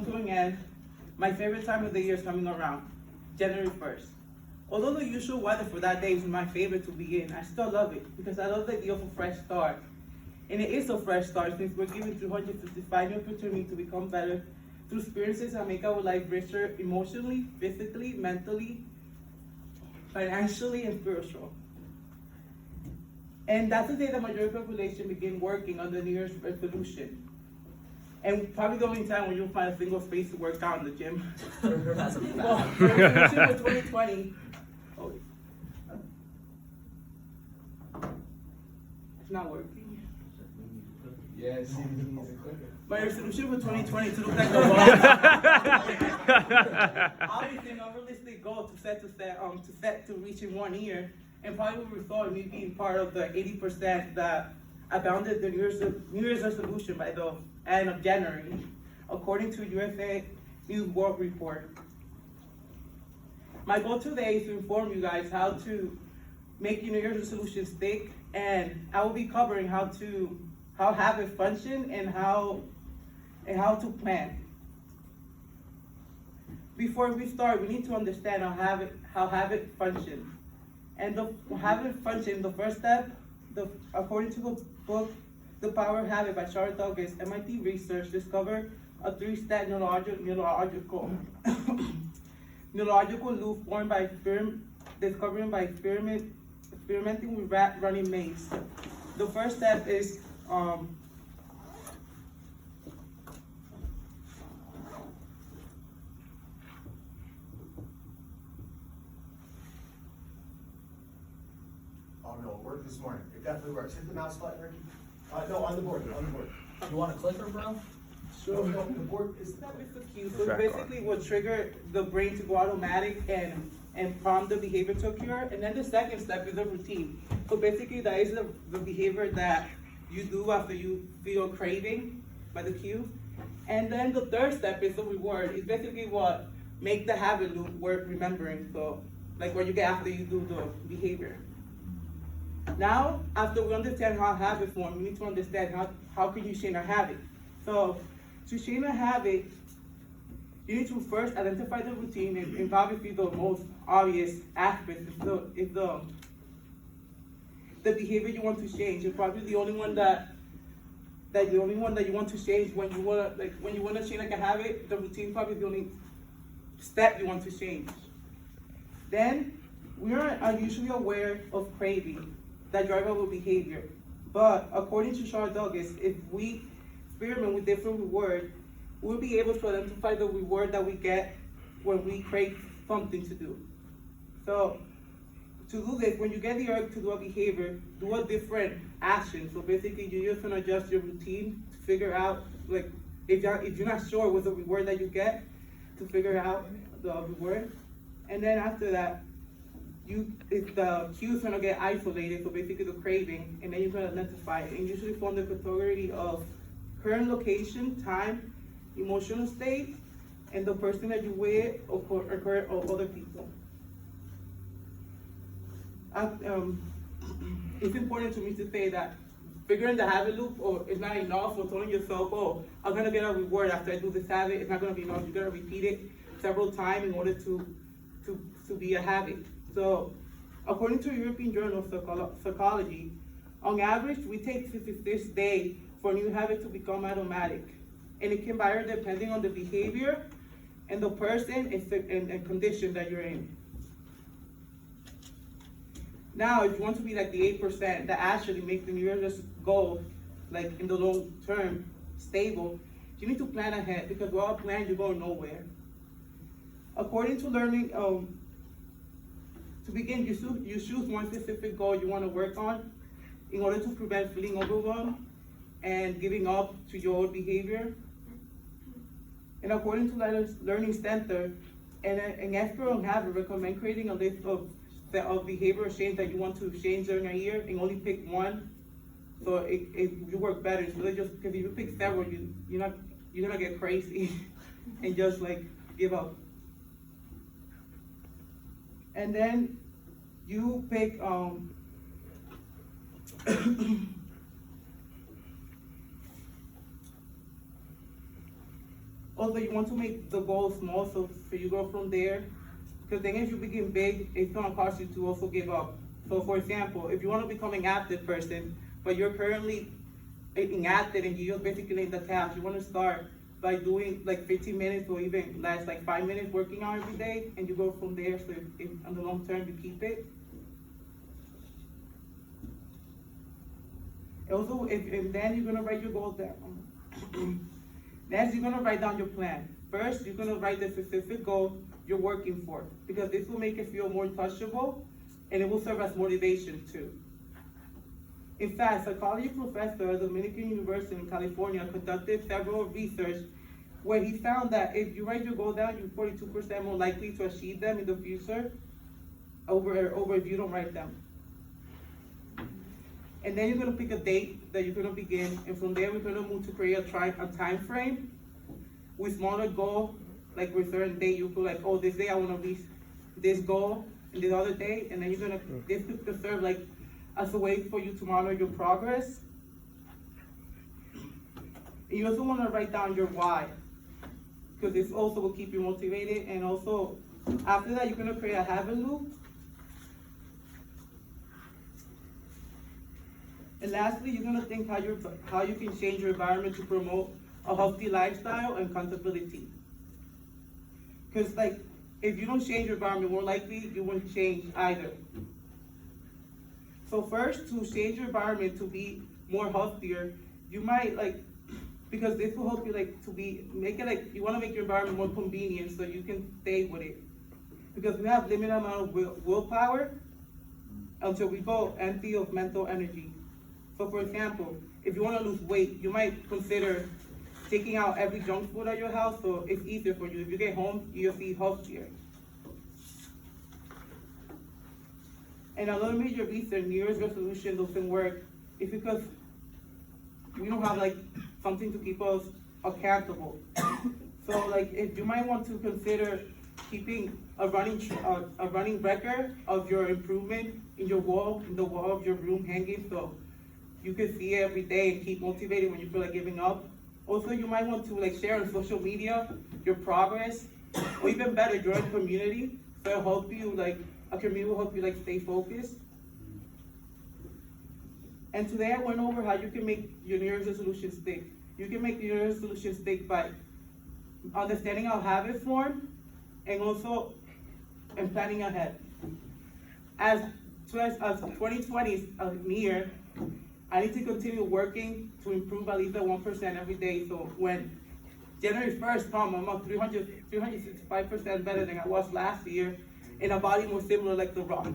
come to an end, my favorite time of the year is coming around, January 1st. Although the usual weather for that day is my favorite to begin, I still love it because I love the idea of a fresh start. And it is a fresh start since we're given 365 new opportunities to become better through experiences that make our life richer emotionally, physically, mentally, financially, and spiritual. And that's the day the majority of the population begin working on the New Year's resolution. And probably the only time when you'll find a single space to work out in the gym. That's a Well, the resolution for 2020. Oh, it's not working. Yes, he needs a clicker. My resolution for 2020 to look like the obviously an unrealistic goal to reach in 1 year, and probably will result in me being part of the 80% that abounded the New Year's resolution by the end of January, according to USA News World Report. My goal today is to inform you guys how to make your New Year's resolution stick, and I will be covering how habits function and how to plan. Before we start, we need to understand how habit function. And the habit function, the first step, according to the book, The Power of Habit by Charles Douglas, MIT research discovered a 3-step neurological loop formed by experimenting with rat running maze. The first step is Oh no, it worked this morning. It definitely works. Hit the mouse button, Ricky. No, on the board, on the board. You want a clicker, bro? No, no, the board is. Step is the cue. So basically what trigger the brain to go automatic and prompt the behavior to occur. And then the second step is the routine. So basically that is the behavior that you do after you feel craving by the cue. And then the third step is the reward. It's basically what make the habit loop worth remembering. So like what you get after you do the behavior. Now, after we understand how habit form, we need to understand how can you change a habit. So to change a habit, you need to first identify the routine, and obviously the most obvious aspect is the behavior you want to change. It's probably the only one that you want to change when you wanna change like a habit. The routine is probably the only step you want to change. Then we are usually aware of craving that drive our behavior. But according to Charles Douglas, if we experiment with different rewards, we'll be able to identify the reward that we get when we crave something to do. So to do this, when you get the urge to do a behavior, do a different action. So basically you're just gonna adjust your routine to figure out, like if you're not sure what's the reward that you get, to figure out the reward. And then after that, the cue is gonna get isolated, so basically the craving, and then you're gonna identify it. And usually form the category of current location, time, emotional state, and the person that you're with, or other people. It's important to me to say that figuring the habit loop is not enough, or telling yourself, oh, I'm gonna get a reward after I do this habit. It's not gonna be enough. You're gonna repeat it several times in order to be a habit. So, according to European Journal of Psychology, on average, we take 56 days for a new habit to become automatic. And it can vary depending on the behavior and the person and condition that you're in. Now, if you want to be like the 8% that actually make the New Year's goal, like in the long term, stable, you need to plan ahead, because without a plan, you're going nowhere. According to learning, to begin, you choose one specific goal you want to work on in order to prevent feeling overwhelmed and giving up to your old behavior. And according to Learning Center, an expert on habit recommend creating a list of behavioral change that you want to change during a year and only pick one, so you work better. So just because if you pick several, you're gonna get crazy and just like give up. And then you pick Also, you want to make the goal small, so you go from there. Because then if you begin big, it's gonna cost you to also give up. So for example, if you wanna become an active person, but you're currently inactive and you just basically in the couch, you wanna start by doing like 15 minutes or even less, like 5 minutes working out every day, and you go from there, so if on the long term you keep it. Also, and then you're gonna write your goals down. Next, you're gonna write down your plan. First, you're gonna write the specific goal you're working for, because this will make it feel more touchable, and it will serve as motivation too. In fact, a psychology professor at Dominican University in California conducted several research where he found that if you write your goal down, you're 42% more likely to achieve them in the future over if you don't write them. And then you're gonna pick a date that you're gonna begin, and from there we're gonna move to create a time frame with smaller goal, like with certain date, you feel like, oh, this day I wanna reach this goal, and this other day, and then you're gonna, this could serve like as a way for you to monitor your progress. And you also wanna write down your why, because this also will keep you motivated, and also, after that, you're gonna create a habit loop. And lastly, you're gonna think how you can change your environment to promote a healthy lifestyle and accountability. Because like, if you don't change your environment, more likely you won't change either. So first, to change your environment to be more healthier, you might because this will help you you wanna make your environment more convenient so you can stay with it. Because we have limited amount of willpower until we go empty of mental energy. So for example, if you wanna lose weight, you might consider taking out every junk food at your house so it's easier for you. If you get home, you'll eat healthier. And another major reason New Year's resolution doesn't work is because we don't have something to keep us accountable. So if you might want to consider keeping a running record of your improvement in the wall of your room hanging, so you can see it every day and keep motivated when you feel like giving up. Also, you might want to share on social media your progress, or even better, join a community. So it'll help you a community will help you stay focused. And today I went over how you can make your New Year's resolution stick. You can make your New Year's resolution stick by understanding how habits form, and also planning ahead. As 2020 is near, I need to continue working to improve at least 1% every day. So when January 1st comes, I'm 365% better than I was last year, and a body more similar like The Rock.